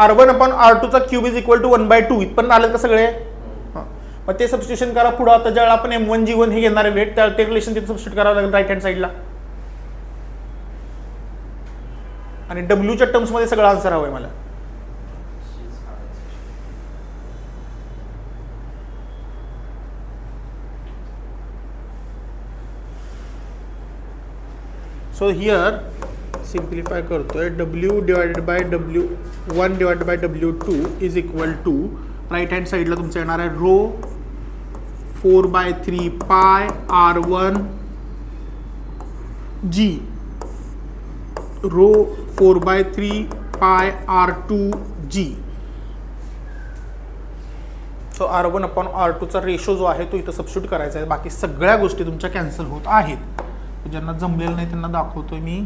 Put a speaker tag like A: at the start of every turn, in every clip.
A: r1/r2 चा cube is equal to 1/2 इथपर्यंत आलं का सगळे? मग ते सबस्टिट्यूशन करा पुढे. आता ज्यावेळेला आपण m1g1 हे घेणार आहे वेट, ते रिलेशन तिथे सबस्टिट्यूट करावं लागेल राईट हँड साईडला. आणि डब्ल्यूच्या टर्म्स मध्ये सगळं आन्सर हवंय मला. सो हियर सिम्प्लिफाय करतोय w divided by w1 divided by w2 is equal to right hand साईडला तुमचं येणार आहे रो 4/3 पाय r1 g रो 4/3 पाय r2 g. सो r1/r2 चा रेशो जो आहे तो इथं सबस्टिट्यूट करायचा आहे. बाकी सगळ्या गोष्टी तुमच्या कॅन्सल होत आहेत. ज्यांना जमलेलं नाही त्यांना दाखवतोय मी.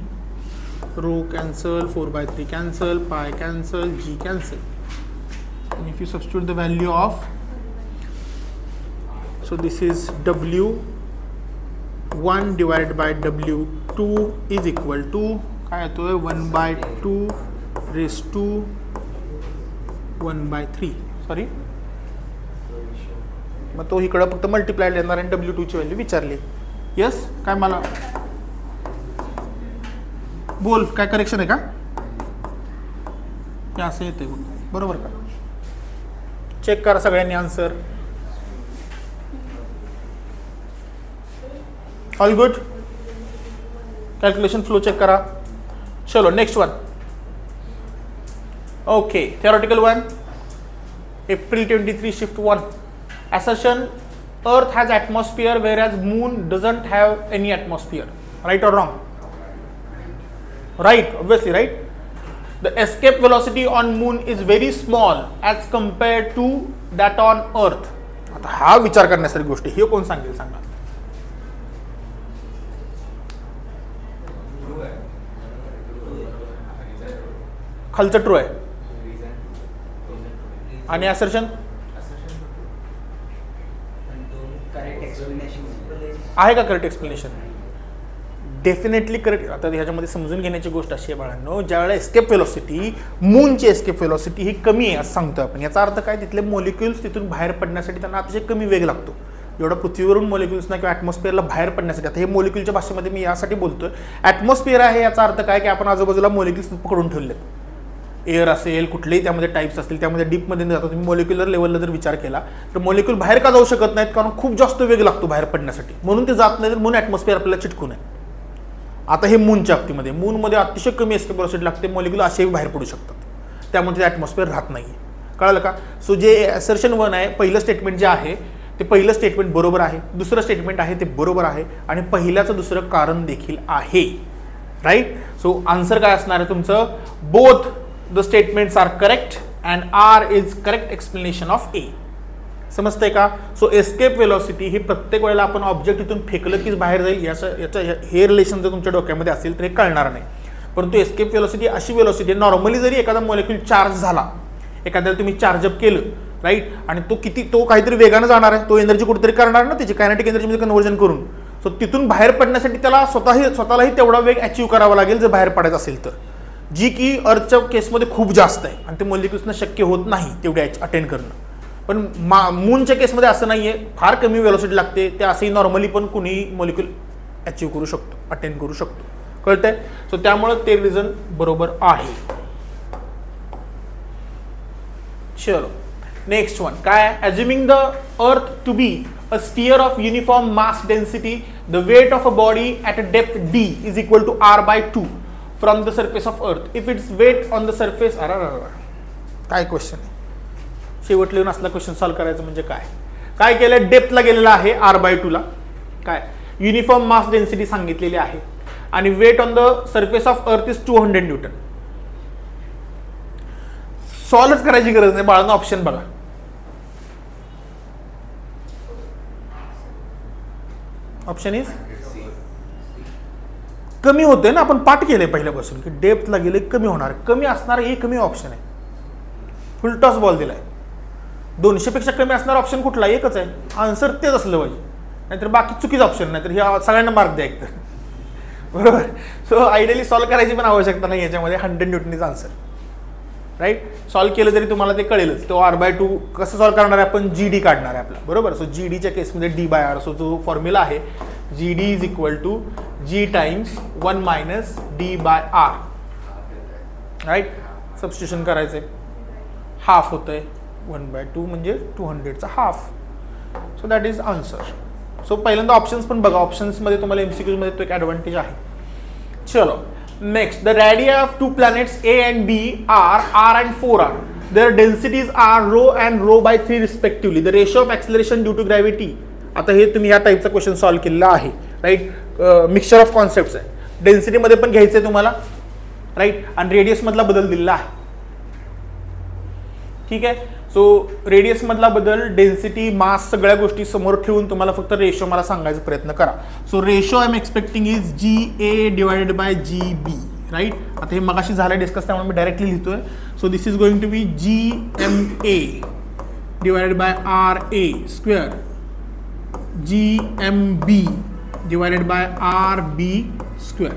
A: Rho cancel, 4/3 cancel, pi cancel, g cancel. and if you substitute the value of, so this is w1 divided by w2 is equal to काय येतोय 1/2 raised to 1/3 सॉरी. मग तो इकडं फक्त मल्टिप्लाय येणार आणि w2 ची व्हॅल्यू विचारली. यस काय मला बोल काय करेक्शन आहे का? हे असं येते बरोबर का? चेक करा सगळ्यांनी answer. All good. Calculation flow check करा. चलो next one. Okay theoretical one. April 23 shift 1. Assertion Earth has atmosphere whereas Moon doesn't have any atmosphere. Right or wrong? Right, obviously, right? The escape velocity on Moon is very small as compared to that on Earth. आता हा विचार करण्यासारखी गोष्ट हे कोण सांगेल सांगा? खालचं ट्रू आहे आणि असर्शन आहे का करेक्ट एक्सप्लेनेशन? Definitely correct. आता ह्याच्यामध्ये समजून घेण्याची गोष्ट अशी आहे बाळांनो, ज्यावेळेला एस्केप वेलोसिटी मूनची एस्केप वेलोसिटी ही कमी आहे असं सांगतो आपण. याचा अर्थ काय? तिथले मॉलिक्युल्स तिथून बाहेर पडण्यासाठी त्यांना अतिशय कमी वेग लागतो. जेवढा पृथ्वीवरून मॉलिक्युल्सना किंवा ॲटमॉस्फिअरला बाहेर पडण्यासाठी. आता हे मॉलिक्युलच्या भाषेमध्ये मी यासाठी बोलतोय. ॲटमॉस्फिअर आहे याचा अर्थ काय की आपण आजूबाजूला मॉलिक्युल्स पकडून ठेवलेत. एअर असेल कुठलेही त्यामध्ये टाईप्स असतील त्यामध्ये डीपमध्ये जातो. तुम्ही मॉलिक्युलर लेवलला जर विचार केला तर मॉलिक्युल बाहेर का जाऊ शकत नाहीत? कारण खूप जास्त वेग लागतो बाहेर पडण्यासाठी, म्हणून ते जात नाही. तर म्हणून ॲटमॉस्फिअर आपल्याला चिटकून आहे. आता हे मूनच्या बाबतीमध्ये मूनमध्ये अतिशय कमी एस्केप वेलोसिटी लागते. मॉलिक्युल असेही बाहेर पडू शकतात, त्यामुळे ते ॲटमॉस्फिअर राहत नाही. कळलं का? सो जे असर्शन 1 आहे पहिलं स्टेटमेंट जे आहे ते पहिलं स्टेटमेंट बरोबर आहे. दुसरं स्टेटमेंट आहे ते बरोबर आहे आणि पहिल्याचं दुसरं कारण देखील आहे. राईट. सो आन्सर काय असणार आहे तुमचं? Both the statements are correct and R is correct explanation of A. समजतंय का? सो एस्केप वेलोसिटी ही प्रत्येक वेळेला आपण ऑब्जेक्ट इथून फेकलं की बाहेर जाईल याचं हे रिलेशन जर तुमच्या डोक्यामध्ये असेल तर हे कळणार नाही. परंतु एस्केप वेलोसिटी अशी वेलोसिटी नॉर्मली जरी एखादा मॉलिक्यूल चार्ज झाला, एखाद्याला तुम्ही चार्जअप केलं राईट, आणि तो काहीतरी वेगानं जाणार आहे, तो एनर्जी कुठेतरी करणार ना त्याची कायनेटिक एनर्जीमध्ये कन्व्हर्जन करून. सो तिथून बाहेर पडण्यासाठी त्याला स्वतःलाही तेवढा वेग अचीव्ह करावा लागेल जर बाहेर पडायचं असेल तर, जी की अर्थच्या केसमध्ये खूप जास्त आहे आणि ते मॉलिक्युल्सना शक्य होत नाही तेवढे अटेंड करणं. पण मूनच्या केसमध्ये असं नाही आहे, फार कमी वेलोसिटी लागते. ते असंही नॉर्मली पण कुणीही मॉलिक्यूल अचीव्ह करू शकतो, अटेंड करू शकतो. कळतंय? सो त्यामुळं ते रिझन बरोबर आहे. चलो नेक्स्ट वन काय? Assuming the earth to be a sphere of uniform mass density, the weight of a body at a depth d is equal to r/2 from the surface of earth. If its weight on the surface काय question आहे? शेवट लिहून असला question solve करायचं म्हणजे काय केलं? डेप्थला गेलेला आहे r/2 ला. काय? युनिफॉर्म मास डेन्सिटी सांगितलेली आहे आणि weight on the surface of earth is 200 newton. Solve करायची गरज नाही बाळांनो, ऑप्शन बघा. ऑप्शन इज कमी होते ना, आपण पाठ केले पहिल्यापासून की डेप्थला गेले कमी होणार, कमी असणार हे कमी ऑप्शन आहे. फुल टॉस बॉल दिलाय. 200 पेक्षा कमी असणार ऑप्शन कुठला? एकच आहे. आन्सर तेच असलं पाहिजे, नाहीतर बाकी चुकीचं ऑप्शन, नाहीतर ह्या सगळ्यांना मार्क द्या एक तर. बरोबर. सो आयडियली सॉल्व्ह करायची पण आवश्यकता नाही याच्यामध्ये. 100 newton is answer. Right. Solve केलं तरी तुम्हाला ते कळेलच. तो r/2 कसं सॉल्व्ह करणार आहे आपण, GD काढणार आहे आपला, बरोबर. सो GDच्या केसमध्ये d/r. सो जो फॉर्म्युला आहे GD is equal to G times 1 minus d/r, right. Substitution करायचंय, हाफ होतंय 1/2 म्हणजे 200चा half. So that is answer. So पहिल्यांदा ऑप्शन्स पण बघा, ऑप्शन्समध्ये तुम्हाला MCQs मध्ये तो एक ॲडव्हान्टेज आहे. चलो next, the radii of two planets A and B are r and 4r. Their densities are rho and rho/3 respectively. The ratio of acceleration due to gravity. आता हे तुम्ही या टाईपचा क्वेश्चन सॉल्व्ह केलेला आहे, राईट. मिक्सचर ऑफ कॉन्सेप्ट्स आहे. डेन्सिटीमध्ये पण घ्यायचं आहे तुम्हाला, राईट. आणि रेडियस मधला बदल दिलेला आहे, ठीक आहे. सो रेडियस मधला बदल, डेन्सिटी, मास, सगळ्या गोष्टी समोर ठेवून तुम्हाला फक्त रेशो मला सांगायचा प्रयत्न करा. So ratio I am expecting is GA divided by GB, right. आता हे मगाशी झालं डिस्कस, त्यामुळे मी डायरेक्टली लिहितोय. So this is going to be GMA divided by RA square, GMB divided by RB square.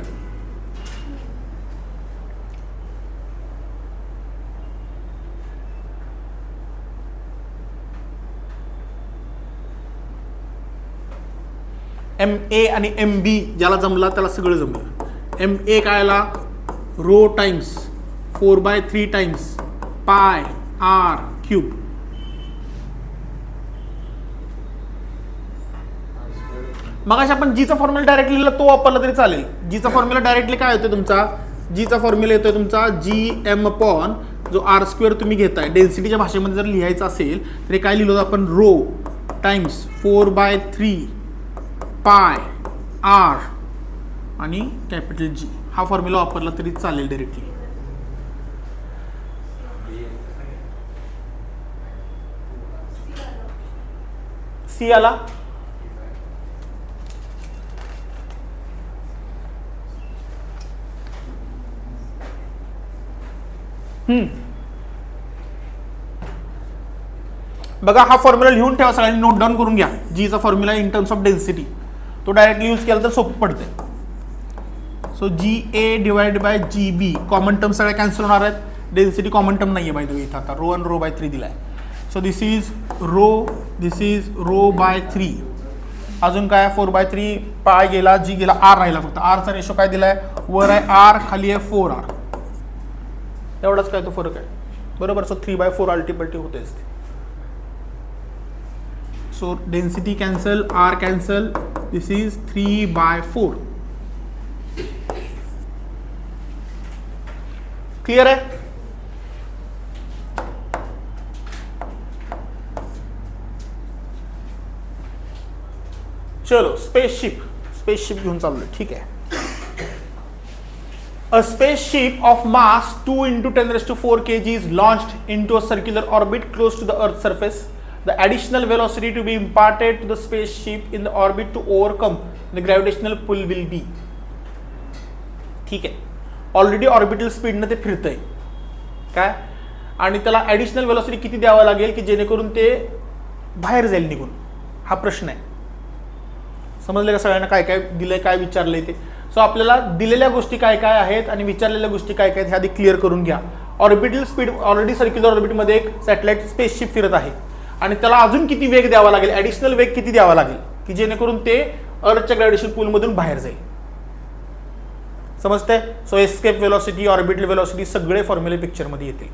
A: MA आणि MB ज्याला जमला त्याला सगळं जमलं. MA काय आला, रो टाइम्स 4/3 टाइम्स पाय r क्यूब. मगाशी आपण जीचा फॉर्म्युला डायरेक्टली लिहिला, तो वापरला तरी चालेल. जीचा फॉर्म्युला डायरेक्टली काय होतो तुमचा, जीचा फॉर्म्युला येतोय तुमचा GM अपॉन जो r² तुम्ही घेताय. डेन्सिटीच्या भाषेमध्ये जर लिहायचं असेल तर काय लिहिलं होतं आपण, रो टाइम्स 4/3 पाय r आणि कॅपिटल G. हा फॉर्म्युला वापरला तरी चालेल डायरेक्टली. C आला, बघा हा फॉर्म्युला लिहून ठेवा, सगळ्यांनी नोट डाऊन करून घ्या. जीचा formula in terms of density, तो डायरेक्टली यूज केला तर सोपं पडते. So GA divided by GB, common term सगळ्या कॅन्सल होणार आहेत. डेन्सिटी कॉमन टर्म नाही आहे बाय द वे, इथं आता रो आणि रो/3 दिलाय. So this is rho, this is रो/3. अजून काय, 4/3 पाय गेला, G गेला, R राहिला फक्त. R चा रेशो काय दिलाय, वर आहे R, खाली आहे 4R. एवढाच काय तो फरक आहे, बरोबर. सो 3/4 अल्टिमेटली होतेच. So density cancel, R cancel, this is 3/4. Clear आहे. चलो स्पेसशिप घेऊन चाललोय, ठीक आहे. A spaceship of mass 2 × 10⁴ kg is launched into a circular orbit close to the Earth's surface. The additional velocity to be imparted to the spaceship in the orbit to overcome the gravitational pull will be. ठीक आहे. Already orbital स्पीडने ते फिरतंय काय, आणि त्याला additional velocity किती द्यावं लागेल की जेणेकरून ते बाहेर जाईल निघून, हा प्रश्न आहे. समजलं का सगळ्यांना काय काय दिलंय, काय विचारलंय ते. सो आपल्याला दिलेल्या गोष्टी काय काय आहेत आणि विचारलेल्या गोष्टी काय काय आहेत ह्या आधी क्लिअर करून घ्या. ऑर्बिटल स्पीड, ऑलरेडी सर्क्युलर ऑर्बिटमध्ये एक सॅटेलाइट स्पेसशिप फिरत आहे आणि त्याला अजून किती वेग द्यावा लागेल, ॲडिशनल वेग किती द्यावा लागेल की जेणेकरून ते अर्थच्या ग्रॅव्हिटेशन पूलमधून बाहेर जाईल. समजतंय. So escape velocity, orbital velocity सगळे फॉर्म्युले पिक्चरमध्ये येतील,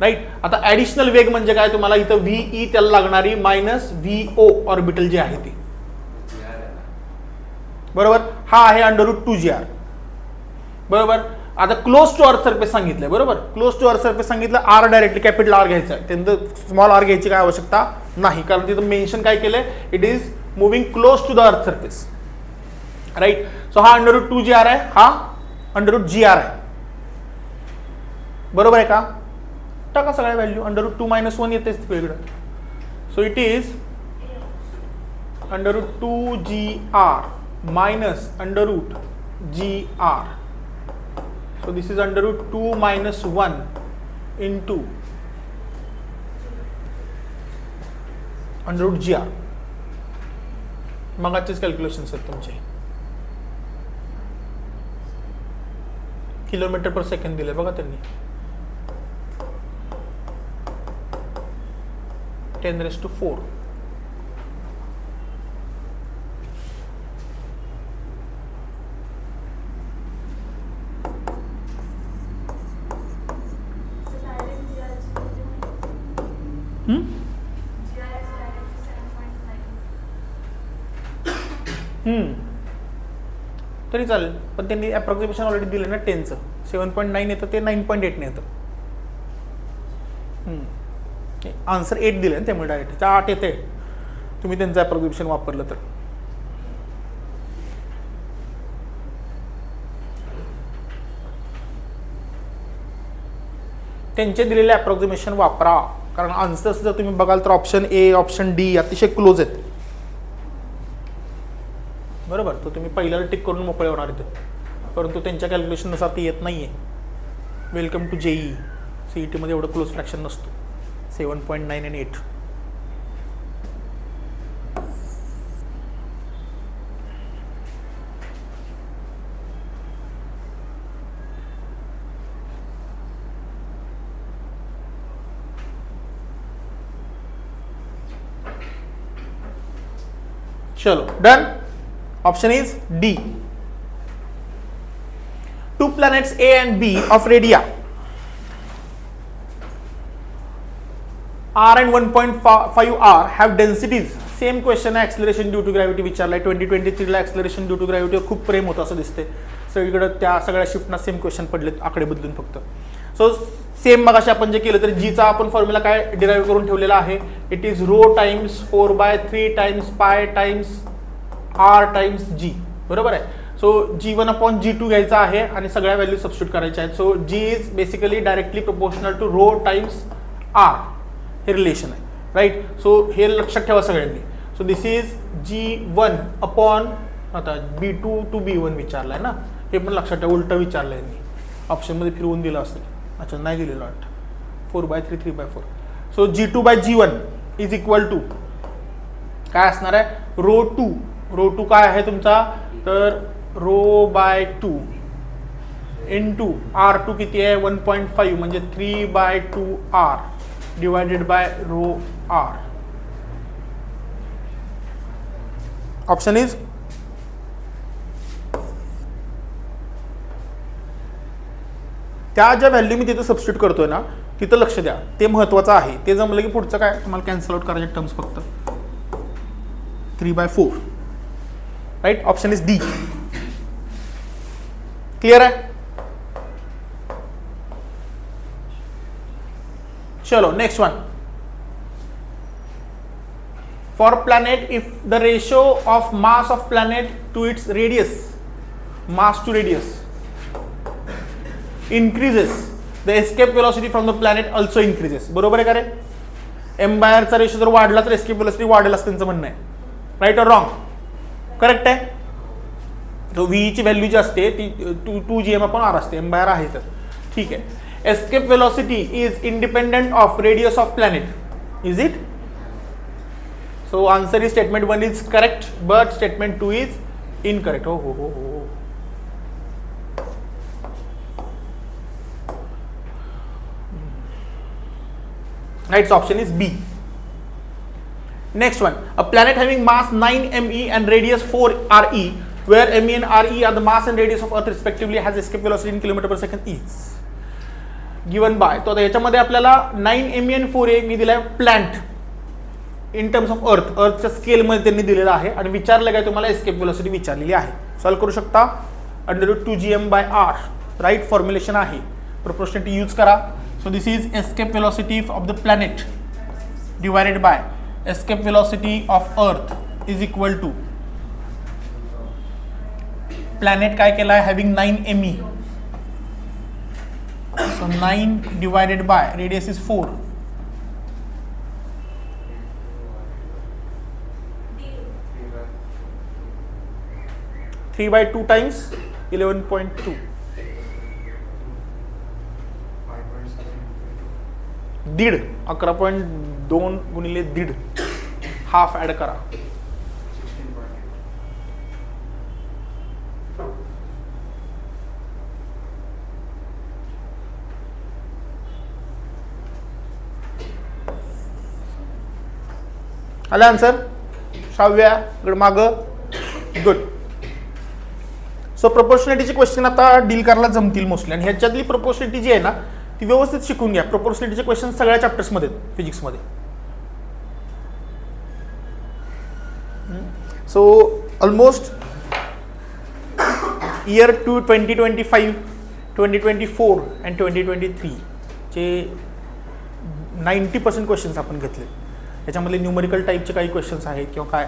A: राईट. आता ॲडिशनल वेग म्हणजे काय, तुम्हाला इथं VE त्याला लागणारी मायनस VO ऑर्बिटल जे आहे ते, बरोबर. हा आहे √2gr, बरोबर. आता क्लोज टू अर्थ सरफेस सांगितलंय, बरोबर. क्लोज टू अर्थ सरफेस सांगितलं, R डायरेक्टली कॅपिटल R घ्यायचं आहे, त्यानंतर स्मॉल r घ्यायची काय आवश्यकता नाही, कारण तिथं मेन्शन काय केलंय, it is moving close to the earth surface, right. So हा √2gr आहे, हा √gr आहे, बरोबर आहे का. टाका सगळ्या व्हॅल्यू, √2 - 1 येतेच वेगळं. So it is √2gr minus √gr. So this is √2 - 1 into √gr. मगाचेच calculations आहेत तुमचे, किलोमीटर पर सेकंड दिले बघा त्यांनी, 10⁴. तरी चालेल, पण त्यांनी अप्रॉक्सिमेशन ऑलरेडी दिलं ना 10चं. 7.9 येतं ते 9.8 येतं. आन्सर 8 दिलं ना त्यामुळे डायरेक्ट त्या 8 येते तुम्ही त्यांचं अप्रॉक्सिमेशन वापरलं तर. त्यांचे दिलेले अप्रॉक्सिमेशन वापरा, कारण आन्सर्स जर तुम्ही बघाल तर ऑप्शन ए, ऑप्शन डी अतिशय क्लोज आहेत. बरोबर, तर तुम्ही पहिल्याला टिक करून मोकळे होणार इथे, परंतु त्यांच्या कॅल्क्युलेशननुसार ती येत नाही आहे. Welcome to JEE. सीईटीमध्ये एवढं क्लोज फ्रॅक्शन नसतो. 7.9 आणि 8. चलो done. Option is D. Two planets A and B of radii R and 1.5 R have densities. Same question आहे, acceleration due to gravity विचारलाय. 2023 ला acceleration due to gravity खूप प्रेम होतं असं दिसते सगळीकडे. त्या सगळ्या शिफ्टना सेम क्वेश्चन पडलेत, आकडे बदलून फक्त. सो सेम मगाशी आपण जे केलं तर जीचा आपण फॉर्म्युला काय डिराईव्ह करून ठेवलेला आहे. It is rho times 4/3 times pi times R times G. बरोबर आहे. सो G1/G2 घ्यायचा आहे आणि सगळ्या व्हॅल्यू सबस्टिट्यूट करायच्या आहेत. So G is basically directly proportional to rho times R. हे रिलेशन आहे, राईट. सो हे लक्षात ठेवा सगळ्यांनी. So this is G1 upon, आता B2 टू B1 विचारलाय ना, हे पण लक्षात ठेवा. उलटं विचारलंय यांनी, ऑप्शनमध्ये फिरवून दिलं असेल. अच्छा नाही दिलेलं वाटतं. 4/3 3/4. So G2/G1 is equal to काय असणार आहे, रो 2 काय आहे तुमचा, तर रो/2 इंटू R2 किती आहे 1.5 म्हणजे 3/2R divided by rho R. Option is त्या ज्या व्हॅल्यू मी तिथं सबस्टिट्यूट करतोय ना तिथं लक्ष द्या, ते महत्वाचं आहे. ते जमलं की पुढचं काय तुम्हाला कॅन्सल आउट करायचे टर्म्स फक्त. 3/4. Right. Option is D. Clear है. चलो next one. For planet if the ratio of mass of planet to its radius, mass to radius increases, the escape velocity from the planet also increases. बरोबर आहे का रे. m/r चा ratio जर वाढला तर escape velocity वाढेल असं त्यांचं म्हणणं आहे. राईट और रॉंग. करेक्ट आहे. तो v ची व्हॅल्यू जी असते ती 2gm/r असते. m/r आहे तर ठीक आहे. escape velocity is independent of radius of planet. Is it? So answer is statement 1 is correct but statement 2 is incorrect. हो. Right, so option is B. Next one, a planet having mass 9 me and radius 4 re, where me and re are the mass and radius of Earth respectively, has escape velocity in kilometer per second is given by. तो आता याच्यामध्ये आपल्याला 9 me and 4 a मी दिलाय planet in terms of earth, अर्थच्या स्केलमध्ये त्यांनी दिलेलं आहे आणि विचारलं काय तुम्हाला एस्केप वेलोसिटी विचारलेली आहे. सॉल्व करू शकता. √2gm/r राईट फॉर्म्युलेशन आहे. प्रोपोर्शनॅलिटी यूज करा. So this is escape velocity of the planet divided by escape velocity of Earth is equal to planet काय केला आहे having 9 me. So 9 divided by radius is 4. Three by 2 times 11.2. दीड 11.2 गुणिले दीड half add करा. आला answer? शाव्या इकडे मागं. गुड. सो प्रोपोर्शनॅलिटीचे क्वेश्चन आता डील करायला जमतील मोस्टली, आणि ह्याच्यातली प्रोपोर्शनॅलिटी जी आहे ना ती व्यवस्थित शिकून घ्या. प्रोपोर्शनॅलिटीचे क्वेश्चन सगळ्या चॅप्टर्समध्ये फिजिक्समध्ये. सो ऑलमोस्ट इयर 2025, 2024 अँड 2023 चे 90% क्वेश्चन्स आपण घेतले. याच्यामध्ये न्यूमरिकल टाईपचे काही क्वेश्चन्स आहेत किंवा काय,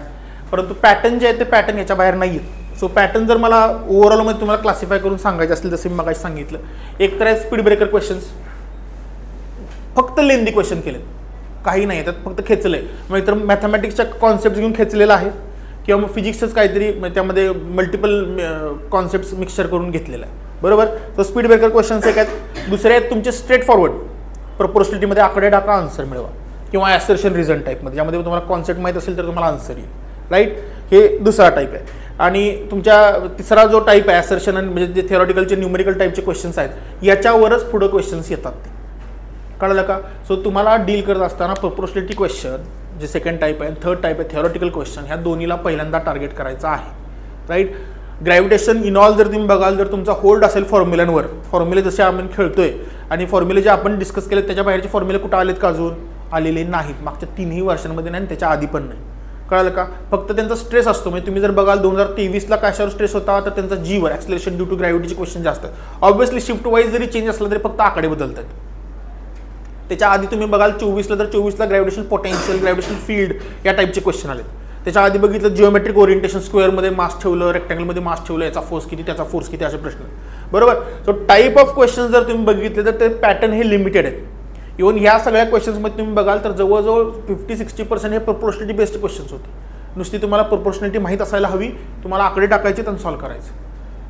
A: परंतु पॅटर्न जे आहे ते पॅटर्न याच्या बाहेर नाही आहेत. सो पॅटर्न जर मला ओव्हरऑलमध्ये तुम्हाला क्लासिफाय करून सांगायचे असतील, जसं मी मगाशी सांगितलं, एक तर आहे स्पीड ब्रेकर क्वेश्चन्स, फक्त लेंदी क्वेश्चन केलेत, काही नाही त्यात, फक्त खेचलं आहे. मग तर मॅथमॅटिक्सच्या कॉन्सेप्ट घेऊन खेचलेलं आहे, किंवा मग फिजिक्सच काहीतरी त्यामध्ये मल्टिपल कॉन्सेप्ट्स मिक्सचर करून घेतलेलं आहे. बरोबर. तो स्पीड ब्रेकर क्वेश्चन्स एक आहेत. दुसरे आहेत तुमचे स्ट्रेट फॉरवर्ड प्रोपोर्शनॅलिटीमध्ये आकडे टाका, आन्सर मिळवा, किंवा ॲसर्शन रिझन टाईपमध्ये, ज्यामध्ये तुम्हाला कॉन्सेप्ट माहीत असेल तर तुम्हाला आन्सर येईल. राईट. हे दुसरा टाईप आहे. आणि तुमच्या तिसरा जो टाईप आहे ॲसर्शन, म्हणजे जे थिअरॉटिकलचे न्यूमरिकल टाईपचे क्वेश्चन्स आहेत, याच्यावरच पुढं क्वेश्चन्स येतात ते. कळलं का? सो तुम्हाला डील करत असताना प्रोपोर्शनॅलिटी क्वेश्चन जे सेकंड टाईप आहे, थर्ड टाईप आहे थिअरॉटिकल क्वेश्चन, ह्या दोन्हीला पहिल्यांदा टार्गेट करायचं आहे. राईट. ग्रॅव्हिटेशन इनऑल जर तुम्ही बघाल, जर तुमचा होल्ड असेल फॉर्म्युलांवर, फॉर्म्युले जसे आपण खेळतोय आणि फॉर्म्युले जे आपण डिस्कस केले त्याच्या बाहेरचे फॉर्म्युले कुठं आलेत का? अजून आलेले नाहीत. मागच्या 3ही वर्षांमध्ये नाही आणि त्याच्या आधी पण नाही. कळलं का? फक्त त्यांचा स्ट्रेस असतो. म्हणजे तुम्ही जर बघाल 2023ला कशावर स्ट्रेस होता, तर त्यांचा जीवर ॲक्सलेरेशन ड्यू टू ग्रॅव्हिटीचे क्वेश्चन जास्त. ऑब्व्हियसली शिफ्ट वाईज जरी चेंज असला तरी फक्त आकडे बदलतात. त्याच्या आधी तुम्ही बघाल 24ला, तर 24ला ग्रॅव्हिटेशन पोटेन्शियल, ग्रॅव्हिटेशन फील्ड या टाईपचे क्वेश्चन आलेत. त्याच्या आधी बघितलं जिओमेट्रिक ओरिएंटेशन, स्क्वेअरमध्ये मास ठेवलं, रेक्टँगलमध्ये मास ठेवलं, याचा फोर्स किती, त्याचा फोर्स किती, असे प्रश्न. बरोबर. सो टाईप ऑफ क्वेश्चन जर तुम्ही बघितले तर ते पॅटर्न हे लिमिटेड आहेत. इव्हन ह्या सगळ्या क्वेश्चन्समध्ये तुम्ही बघाल तर जवळजवळ 50-60% हे प्रोपोर्शनॅलिटी बेस्ड क्वेश्चन्स होते. नुसती तुम्हाला प्रोपोर्शनॅलिटी माहीत असायला हवी, तुम्हाला आकडे टाकायचे आणि सॉल्व्ह करायचे.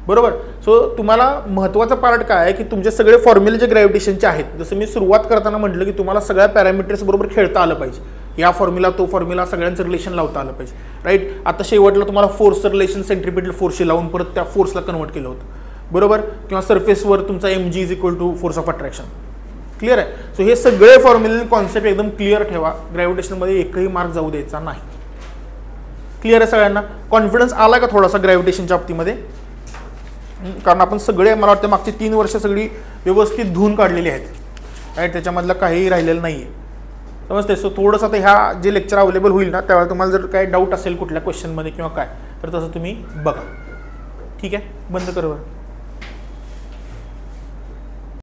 A: बरोबर. सो तुम्हाला महत्त्वाचा पार्ट काय आहे की तुमचे सगळे फॉर्म्युले जे ग्रॅव्हिटेशनचे आहेत, जसं मी सुरुवात करताना म्हटलं की तुम्हाला सगळ्या पॅरामीटर्स बरोबर खेळता आलं पाहिजे. या फॉर्म्युला तो फॉर्म्युला सगळ्यांचं रिलेशन लावता आलं पाहिजे. राईट. आता शेवटला तुम्हाला फोर्सचं रिलेशन सेंट्रिपिटल फोर्सशी लावून परत त्या फोर्सला कन्वर्ट केलं होतं. बरोबर. किंवा सरफेसवर तुमचा mg = force of attraction. Clear आहे. सो हे सगळे फॉर्म्युले कॉन्सेप्ट एकदम क्लिअर ठेवा. ग्रॅव्हिटेशनमध्ये एकही मार्क जाऊ द्यायचा नाही. क्लिअर आहे सगळ्यांना? कॉन्फिडन्स आला का थोडासा ग्रॅव्हिटेशनच्या बाबतीमध्ये? कारण आपण सगळे, मला वाटतं मागची 3 वर्ष सगळी व्यवस्थित धुवून काढलेली आहेत. राईट. त्याच्यामधलं काहीही राहिलेलं नाही आहे. समजते? सो थोडंसं आता ह्या जे लेक्चर अवेलेबल होईल ना, त्यावेळेला तुम्हाला जर काही डाऊट असेल कुठल्या क्वेश्चनमध्ये किंवा काय, तर तसं तुम्ही बघा. ठीक आहे. बंद कर बरं.